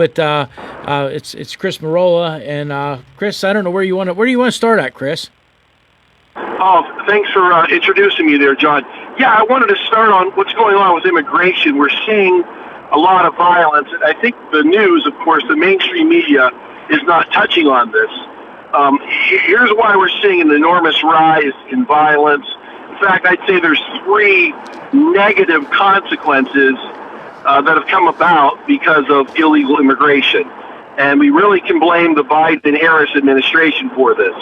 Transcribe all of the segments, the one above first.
But it's Chris Marola, and Chris, I don't know where do you want to start at, Chris? Oh, thanks for introducing me there, John. Yeah, I wanted to start on what's going on with immigration. We're seeing a lot of violence. I think the news, of course, the mainstream media is not touching on this. Here's why we're seeing an enormous rise in violence. In fact, I'd say there's three negative consequences that have come about because of illegal immigration. And we really can blame the Biden-Harris administration for this.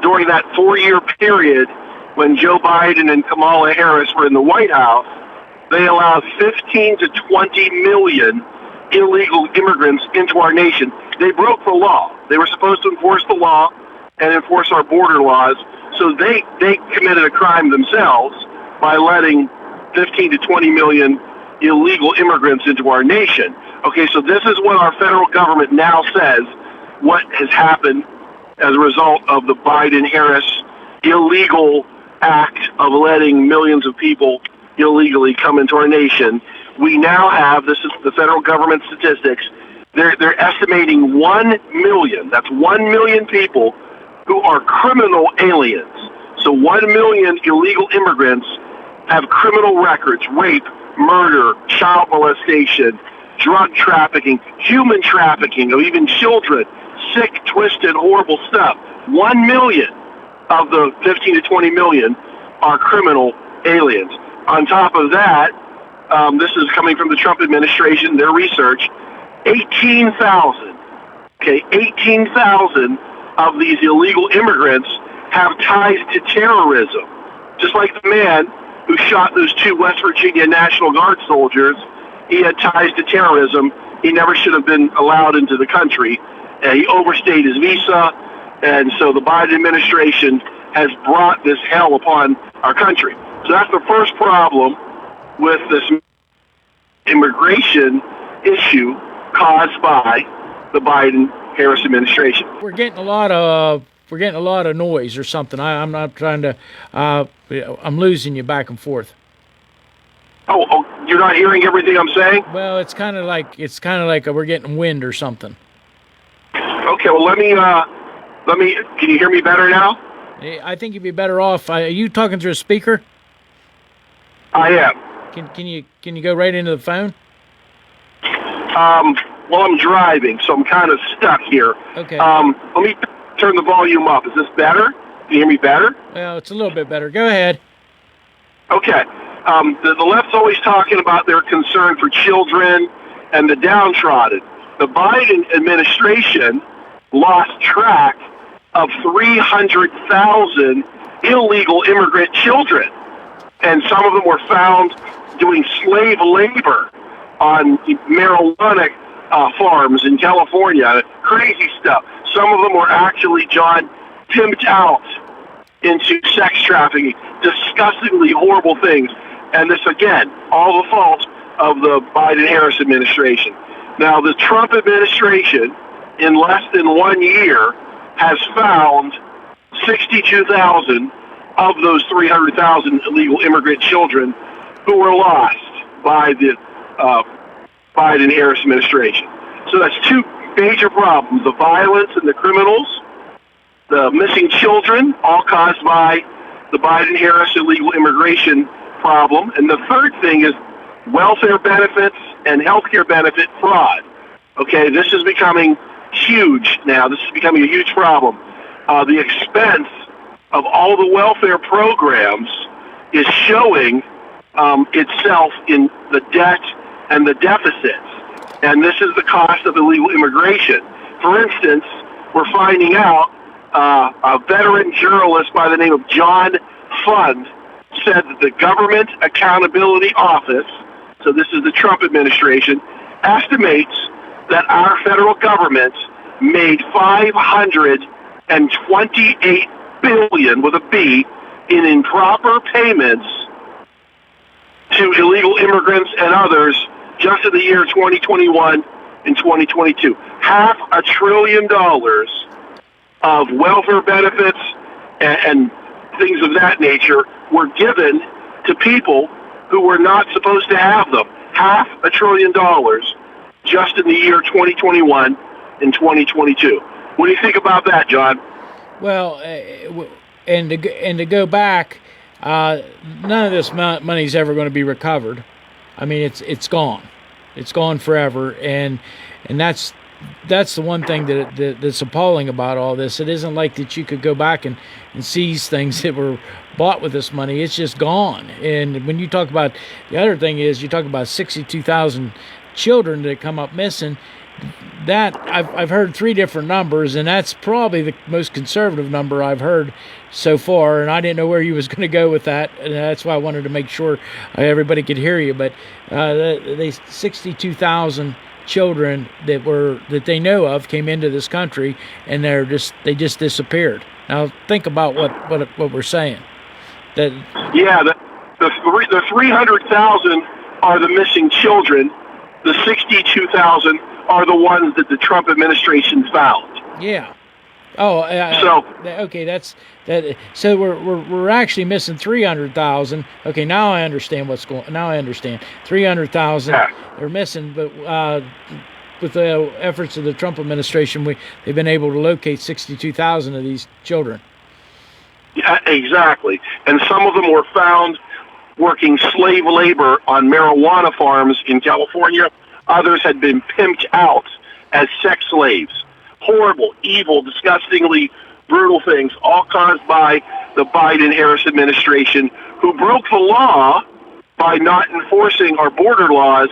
During that 4-year period when Joe Biden and Kamala Harris were in the White House, they allowed 15 to 20 million illegal immigrants into our nation. They broke the law. They were supposed to enforce the law and enforce our border laws, so they committed a crime themselves by letting 15 to 20 million illegal immigrants into our nation. Okay, so this is what our federal government now says what has happened as a result of the Biden-Harris illegal act of letting millions of people illegally come into our nation. We now have, this is the federal government statistics, they're estimating 1 million, that's 1 million people who are criminal aliens. So 1 million illegal immigrants have criminal records, rape, murder, child molestation, drug trafficking, human trafficking of even children, sick, twisted, horrible stuff. 1 million of the 15 to 20 million are criminal aliens. On top of that, this is coming from the Trump administration, their research, 18,000 of these illegal immigrants have ties to terrorism. Just like the man who shot those 2 West Virginia National Guard soldiers, he had ties to terrorism. He never should have been allowed into the country. He overstayed his visa, and so the Biden administration has brought this hell upon our country. So that's the first problem with this immigration issue caused by the Biden-Harris administration. We're getting a lot of noise or something. I'm not trying to. I'm losing you back and forth. Oh, you're not hearing everything I'm saying? Well, it's kind of like we're getting wind or something. Okay, well let me. Can you hear me better now? I think you'd be better off. Are you talking through a speaker? I am. Can you go right into the phone? Well, I'm driving, so I'm kind of stuck here. Okay. Let me turn the volume up. Is this better? Can you hear me better? Well, it's a little bit better. Go ahead. Okay. The left's always talking about their concern for children and the downtrodden. The Biden administration lost track of 300,000 illegal immigrant children. And some of them were found doing slave labor on marijuana farms in California. Crazy stuff. Some of them were actually, John, pimped out into sex trafficking. Disgustingly horrible things. And this, again, all the fault of the Biden-Harris administration. Now, the Trump administration, in less than 1 year, has found 62,000 of those 300,000 illegal immigrant children who were lost by the Biden-Harris administration. So that's 2 major problems: the violence and the criminals, the missing children, all caused by the Biden-Harris illegal immigration problem. And the third thing is welfare benefits and health care benefit fraud. Okay, this is becoming huge now. This is becoming a huge problem. The expense of all the welfare programs is showing itself in the debt and the deficits. And this is the cost of illegal immigration. For instance, we're finding out a veteran journalist by the name of John Fund said that the Government Accountability Office, so this is the Trump administration, estimates that our federal government made $528 billion with a B in improper payments to illegal immigrants and others just in the year 2021 and 2022. $500 billion of welfare benefits and things of that nature were given to people who were not supposed to have them. $500 billion just in the year 2021 and 2022. What do you think about that, John? Well, and to go back, none of this money's ever going to be recovered. I mean, it's gone. It's gone forever, and that's the one thing that's appalling about all this. It isn't like that you could go back and seize things that were bought with this money. It's just gone. And when you talk about, the other thing is, you talk about 62,000 children that come up missing. That I've heard three different numbers, and that's probably the most conservative number I've heard so far. And I didn't know where you was going to go with that, and that's why I wanted to make sure everybody could hear you. But they 62,000 children that they know of came into this country, and they just disappeared. Now think about what we're saying. The 300,000 are the missing children. The 62,000 are the ones that the Trump administration found. Yeah. Oh, okay. That's that. So we're actually missing 300,000. Okay, now I understand what's going. Now I understand 300,000. Yeah. They're missing, but with the efforts of the Trump administration, they've been able to locate 62,000 of these children. Yeah, exactly. And some of them were found working slave labor on marijuana farms in California. Others had been pimped out as sex slaves. Horrible, evil, disgustingly brutal things, all caused by the Biden-Harris administration, who broke the law by not enforcing our border laws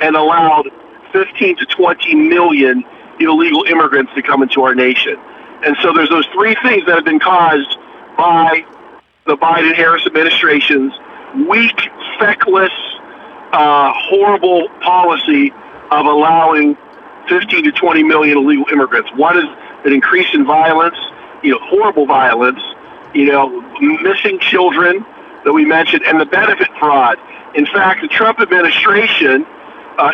and allowed 15 to 20 million illegal immigrants to come into our nation. And so there's those three things that have been caused by the Biden-Harris administration's weak, feckless, horrible policy of allowing 15 to 20 million illegal immigrants. One is an increase in violence, horrible violence, missing children that we mentioned, and the benefit fraud. In fact, the Trump administration,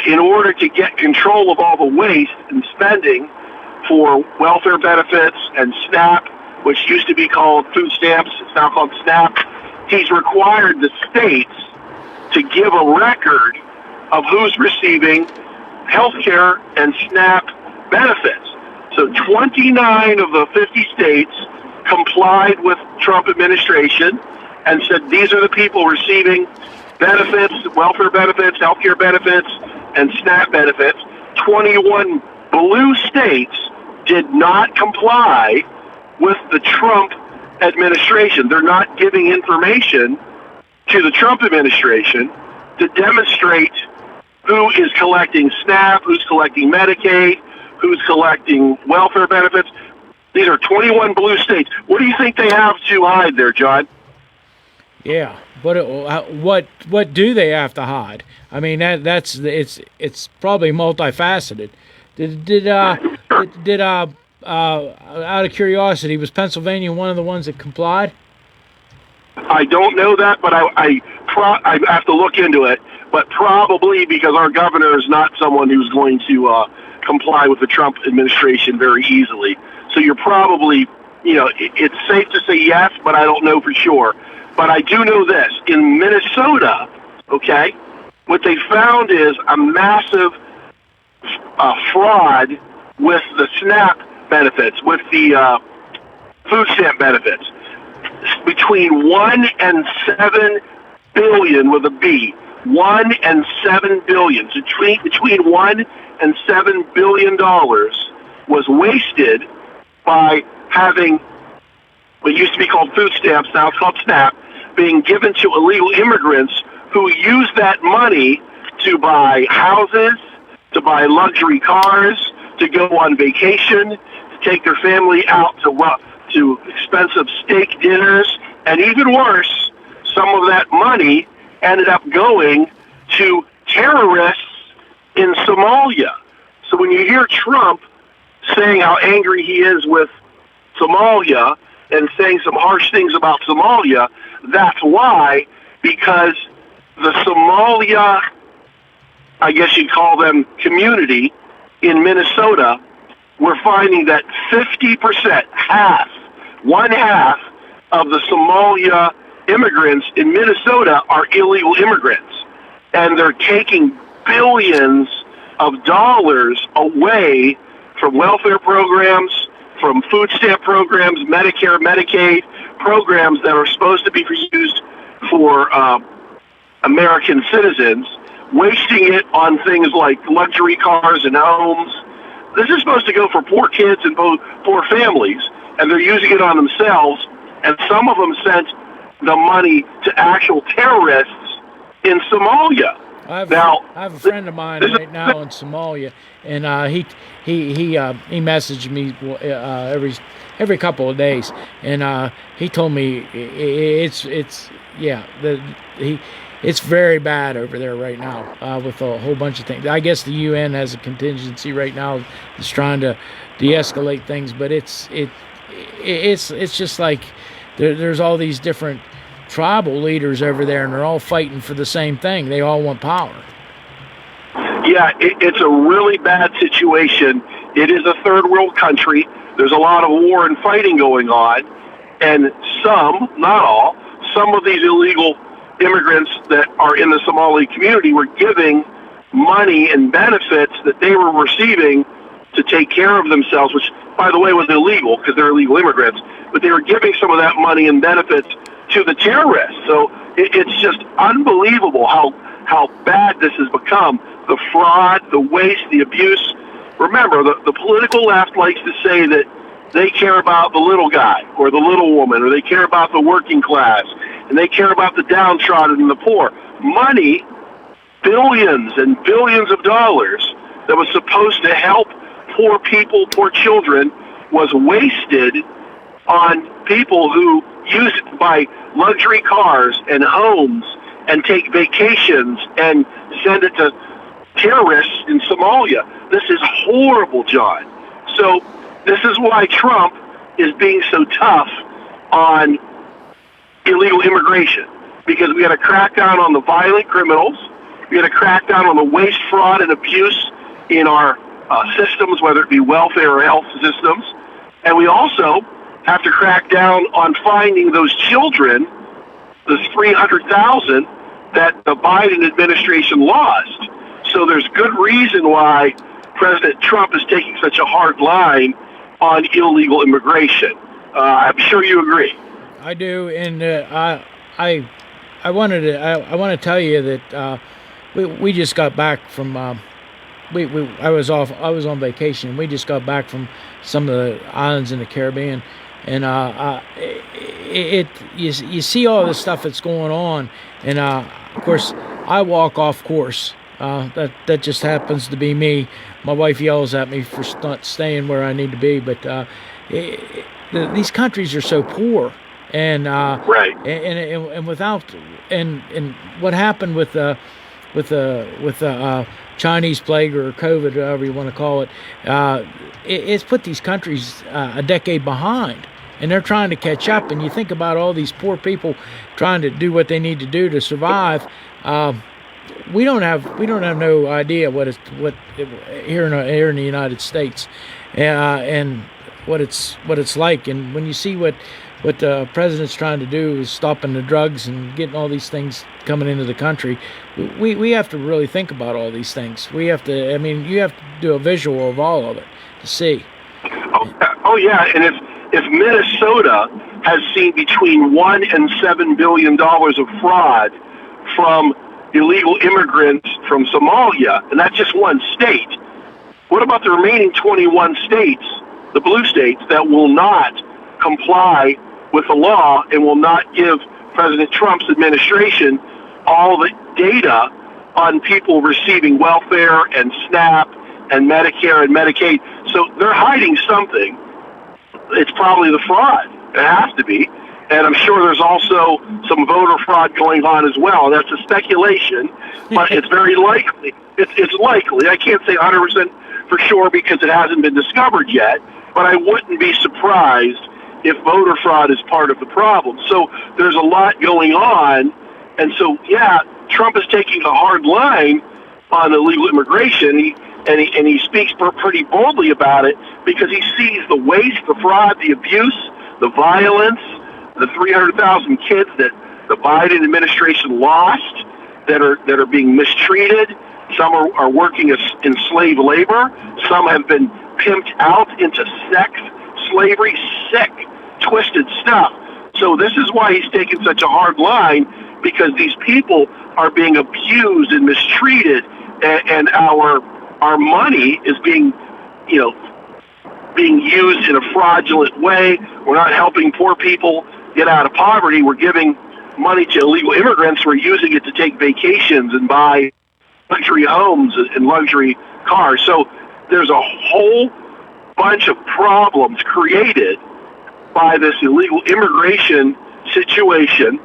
in order to get control of all the waste and spending for welfare benefits and SNAP, which used to be called food stamps, it's now called SNAP, he's required the states to give a record of who's receiving health care and SNAP benefits. So 29 of the 50 states complied with Trump administration and said these are the people receiving benefits, welfare benefits, health care benefits, and SNAP benefits. 21 blue states did not comply with the Trump administration. They're not giving information to the Trump administration to demonstrate who is collecting SNAP, who's collecting Medicaid, who's collecting welfare benefits. These are 21 blue states. What do you think they have to hide there, John? Yeah, what do they have to hide? I mean, it's probably multifaceted. Did out of curiosity, was Pennsylvania one of the ones that complied? I don't know that, but I have to look into it. But probably because our governor is not someone who's going to comply with the Trump administration very easily. So you're probably, it's safe to say yes, but I don't know for sure. But I do know this. In Minnesota, okay, what they found is a massive fraud with the SNAP benefits, with the food stamp benefits. Between 1 and 7 billion with a B. 1 and 7 billion. So between 1 and 7 billion dollars was wasted by having what used to be called food stamps, now it's called SNAP, being given to illegal immigrants who use that money to buy houses, to buy luxury cars, to go on vacation, to take their family out to expensive steak dinners, and even worse, some of that money ended up going to terrorists in Somalia. So when you hear Trump saying how angry he is with Somalia and saying some harsh things about Somalia, that's why, because the Somalia, I guess you'd call them community in Minnesota, we're finding that 50%, one half of the Somalia immigrants in Minnesota are illegal immigrants. And they're taking billions of dollars away from welfare programs, from food stamp programs, Medicare, Medicaid programs that are supposed to be used for American citizens, wasting it on things like luxury cars and homes. This is supposed to go for poor kids and poor families, and they're using it on themselves, and some of them sent the money to actual terrorists in Somalia. I have a friend of mine right now in Somalia, and he messaged me every couple of days, and he told me it's very bad over there right now with a whole bunch of things. I guess the UN has a contingency right now that's trying to de-escalate things, but it's just like there's all these different tribal leaders over there, and they're all fighting for the same thing. They all want power. Yeah, it's a really bad situation. It is a third world country. There's a lot of war and fighting going on, and some, not all, some of these illegal immigrants that are in the Somali community were giving money and benefits that they were receiving to take care of themselves, which, by the way, was illegal because they're illegal immigrants, but they were giving some of that money and benefits to the terrorists. So it's just unbelievable how bad this has become. The fraud, the waste, the abuse. Remember, the political left likes to say that they care about the little guy or the little woman, or they care about the working class, and they care about the downtrodden and the poor. Money, billions and billions of dollars that was supposed to help poor people, poor children, was wasted on people who use it to buy luxury cars and homes and take vacations and send it to terrorists in Somalia. This is horrible, John. So this is why Trump is being so tough on illegal immigration, because we got to crack down on the violent criminals. We got to crack down on the waste, fraud, and abuse in our systems, whether it be welfare or health systems. And we also have to crack down on finding those children, those 300,000 that the Biden administration lost. So there's good reason why President Trump is taking such a hard line on illegal immigration. I'm sure you agree. I do, and I want to tell you that we just got back from I was on vacation. We just got back from some of the islands in the Caribbean, and you see all this stuff that's going on, and of course I walk off course. That just happens to be me. My wife yells at me for not staying where I need to be, but these countries are so poor, and right, and without and what happened with the Chinese plague or COVID, however you want to call it, it's put these countries a decade behind, and they're trying to catch up. And you think about all these poor people trying to do what they need to do to survive. We don't have no idea what here in the United States, and what it's like. And when you see what the president's trying to do is stopping the drugs and getting all these things coming into the country, we have to really think about all these things. We have to. I mean, you have to do a visual of all of it to see. Oh yeah, and if Minnesota has seen between $1 and $7 billion of fraud from illegal immigrants from Somalia, and that's just one state. What about the remaining 21 states, the blue states, that will not comply with the law and will not give President Trump's administration all the data on people receiving welfare and SNAP and Medicare and Medicaid? So they're hiding something. It's probably the fraud. It has to be. And I'm sure there's also some voter fraud going on as well. That's a speculation, but it's very likely. It's likely. I can't say 100% for sure because it hasn't been discovered yet, but I wouldn't be surprised if voter fraud is part of the problem. So there's a lot going on. And so, yeah, Trump is taking a hard line on illegal immigration, and he speaks pretty boldly about it because he sees the waste, the fraud, the abuse, the violence, the 300,000 kids that the Biden administration lost that are being mistreated, Some are working as in slave labor. Some have been pimped out into sex slavery, sick, twisted stuff. So this is why he's taking such a hard line, because these people are being abused and mistreated, and our money is being, being used in a fraudulent way. We're not helping poor people get out of poverty. We're giving money to illegal immigrants. We're using it to take vacations and buy luxury homes and luxury cars. So there's a whole bunch of problems created by this illegal immigration situation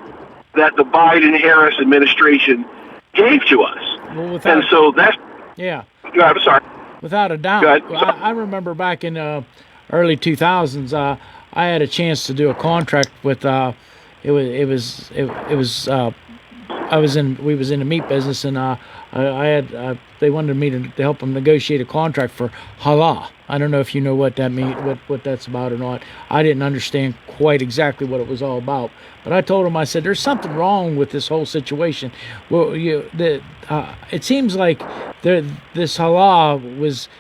that the Biden-Harris administration gave to us. Well, and so that's... Yeah. I'm sorry. Without a doubt. I remember back in early 2000s, I had a chance to do a contract with... we was in the meat business, and they wanted me to help them negotiate a contract for halal. I don't know if you know what that means, what that's about or not. I didn't understand quite exactly what it was all about, but I told them, I said, there's something wrong with this whole situation. Well, it seems like this halal was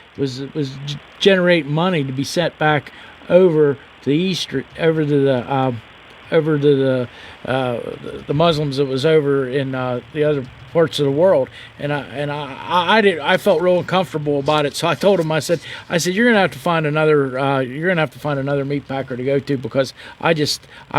generate money to be sent back over to the east, over to the Muslims that was over in the other parts of the world, and I felt real uncomfortable about it. So I told him, I said you're gonna have to find another meat packer to go to, because I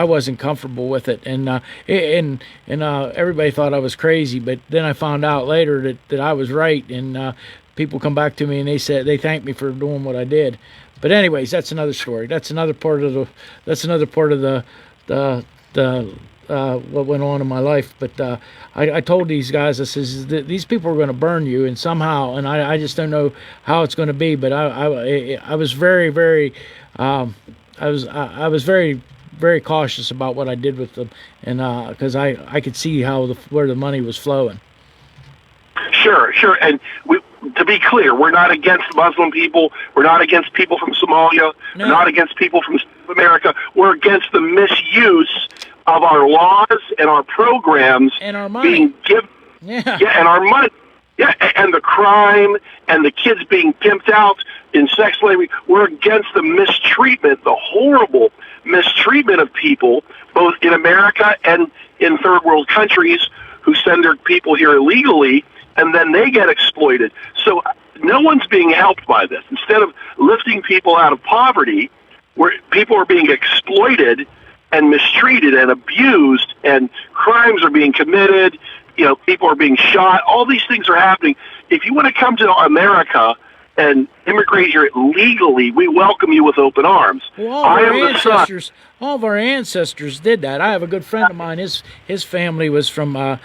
wasn't comfortable with it, and everybody thought I was crazy, but then I found out later that I was right, and people come back to me and they thanked me for doing what I did. But anyways, that's another story. That's another part of what went on in my life. But I told these guys, I says, these people are going to burn you, and somehow, and I just don't know how it's going to be. But I was very, very, I was very, very cautious about what I did with them, and because I could see where the money was flowing. Sure, and to be clear, we're not against Muslim people. We're not against people from Somalia. No. We're not against people from South America. We're against the misuse of our laws and our programs and our money being given. Yeah, and our money. Yeah, and the crime and the kids being pimped out in sex slavery. We're against the mistreatment, the horrible mistreatment of people, both in America and in third world countries, who send their people here illegally, and then they get exploited. So no one's being helped by this. Instead of lifting people out of poverty, where people are being exploited and mistreated and abused, and crimes are being committed, people are being shot. All these things are happening. If you want to come to America and immigrate here legally, we welcome you with open arms. Well, all of our ancestors did that. I have a good friend of mine. His family was from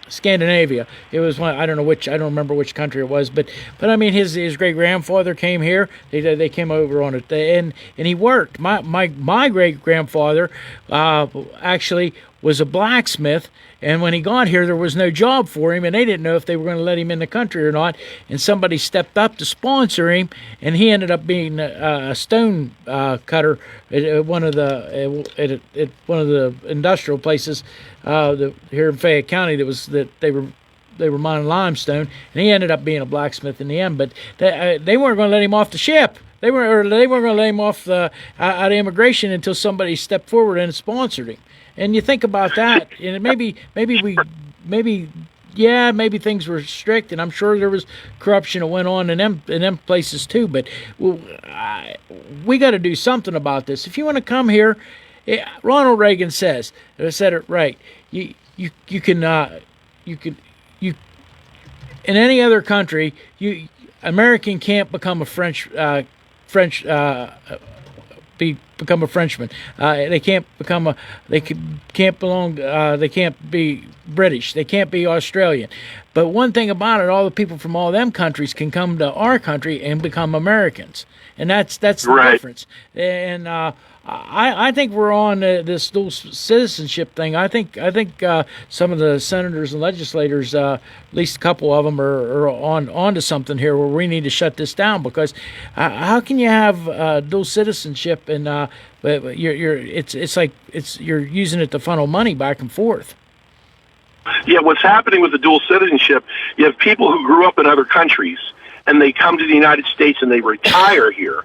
Scandinavia. It was one, I don't remember which country it was, but I mean, his great grandfather came here. They came over on it, and he worked. My great grandfather actually was a blacksmith, and when he got here, there was no job for him, and they didn't know if they were going to let him in the country or not. And somebody stepped up to sponsor him, and he ended up being a stone cutter at one of the industrial places here in Fayette County. They were mining limestone, and he ended up being a blacksmith in the end. But they weren't going to let him off the ship. They weren't going to let him off out of immigration until somebody stepped forward and sponsored him. And you think about that, and maybe things were strict, and I'm sure there was corruption that went on in them places too. But we got to do something about this. If you want to come here, Ronald Reagan said it right. You can in any other country, American can't become a become a Frenchman. They can't be British. They can't be Australian. But one thing about it, all the people from all them countries can come to our country and become Americans, and that's the right. difference. And I think we're on this dual citizenship thing. I think some of the senators and legislators, at least a couple of them, are on to something here where we need to shut this down, because how can you have dual citizenship and but you're using it to funnel money back and forth? Yeah, what's happening with the dual citizenship, you have people who grew up in other countries, and they come to the United States and they retire here,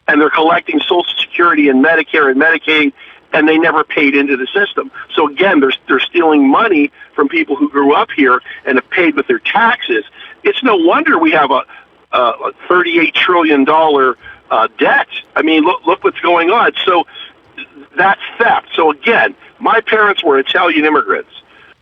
and they're collecting Social Security and Medicare and Medicaid, and they never paid into the system. So again, they're stealing money from people who grew up here and have paid with their taxes. It's no wonder we have a $38 trillion debt. I mean, look what's going on. So that's theft. So again, my parents were Italian immigrants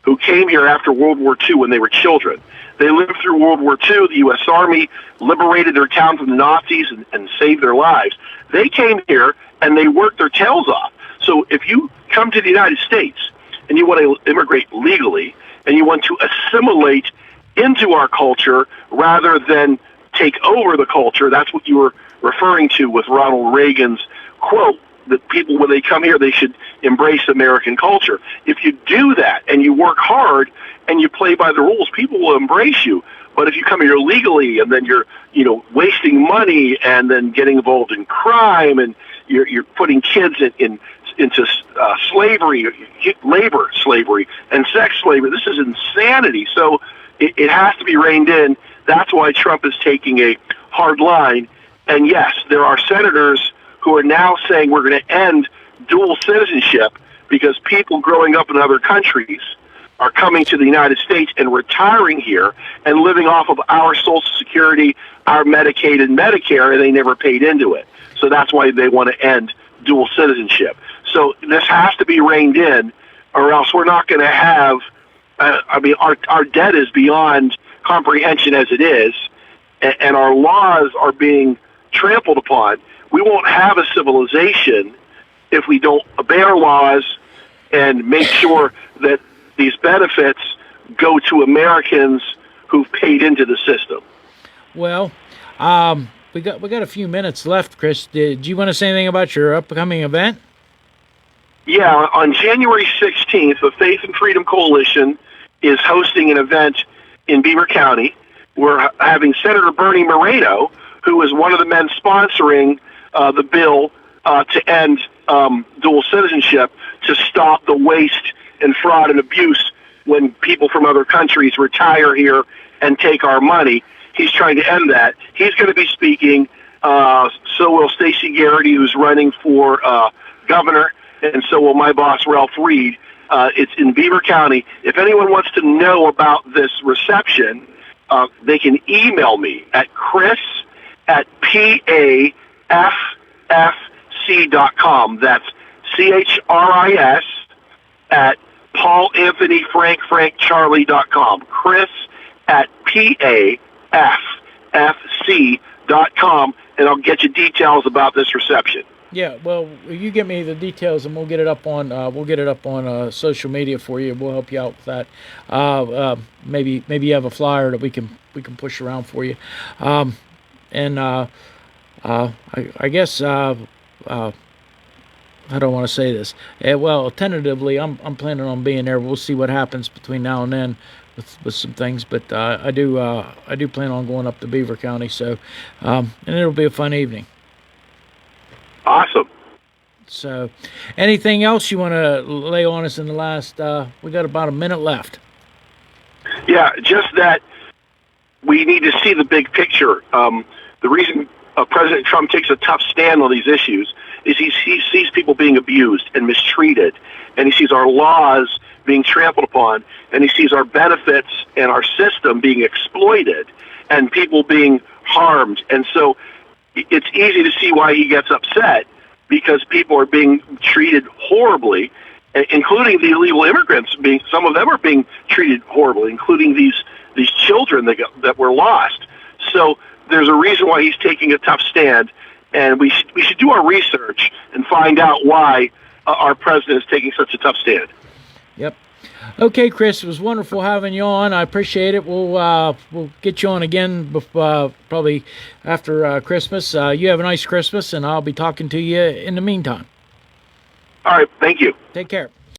who came here after World War II when they were children. They lived through World War II. The U.S. Army liberated their town from the Nazis and saved their lives. They came here and they worked their tails off. So if you come to the United States and you want to immigrate legally and you want to assimilate into our culture rather than take over the culture, that's what you were referring to with Ronald Reagan's quote, that people, when they come here, they should embrace American culture. If you do that and you work hard and you play by the rules, people will embrace you. But if you come here illegally and then you're, wasting money and then getting involved in crime and you're putting kids into slavery, labor slavery, and sex slavery, this is insanity. So it has to be reined in. That's why Trump is taking a hard line. And yes, there are senators who are now saying we're going to end dual citizenship because people growing up in other countries are coming to the United States and retiring here and living off of our Social Security, our Medicaid and Medicare, and they never paid into it. So that's why they want to end dual citizenship. So this has to be reined in, or else we're not going to have, our debt is beyond comprehension as it is, and our laws are being trampled upon. We won't have a civilization if we don't obey our laws and make sure that these benefits go to Americans who've paid into the system. Well, we got a few minutes left, Chris. Did you want to say anything about your upcoming event? Yeah, on January 16th, the Faith and Freedom Coalition is hosting an event in Beaver County. We're having Senator Bernie Moreno, who is one of the men sponsoring the bill to end dual citizenship, to stop the waste and fraud and abuse when people from other countries retire here and take our money. He's trying to end that. He's going to be speaking. So will Stacey Garrity, who's running for governor, and so will my boss, Ralph Reed. It's in Beaver County. If anyone wants to know about this reception, they can email me at chris@paffc.com. That's CHRIS at paulanthonyfrankcharlie.com. chris@paffc.com, and I'll get you details about this reception. Yeah, well, you get me the details, and we'll get it up on social media for you. We'll help you out with that. Maybe you have a flyer that we can push around for you. I guess how do I want to say this? Well, tentatively, I'm planning on being there. We'll see what happens between now and then with some things, but I do plan on going up to Beaver County. So, and it'll be a fun evening. Awesome. So, anything else you want to lay on us in the last? We got about a minute left. Yeah, just that we need to see the big picture. The reason President Trump takes a tough stand on these issues is he sees people being abused and mistreated, and he sees our laws being trampled upon, and he sees our benefits and our system being exploited and people being harmed. And so it's easy to see why he gets upset, because people are being treated horribly, including the illegal immigrants. Some of them are being treated horribly, including these children that were lost. So there's a reason why he's taking a tough stand, and we should do our research and find out why our president is taking such a tough stand. Yep. Okay, Chris, it was wonderful having you on. I appreciate it. We'll get you on again probably after Christmas. You have a nice Christmas, and I'll be talking to you in the meantime. All right. Thank you. Take care.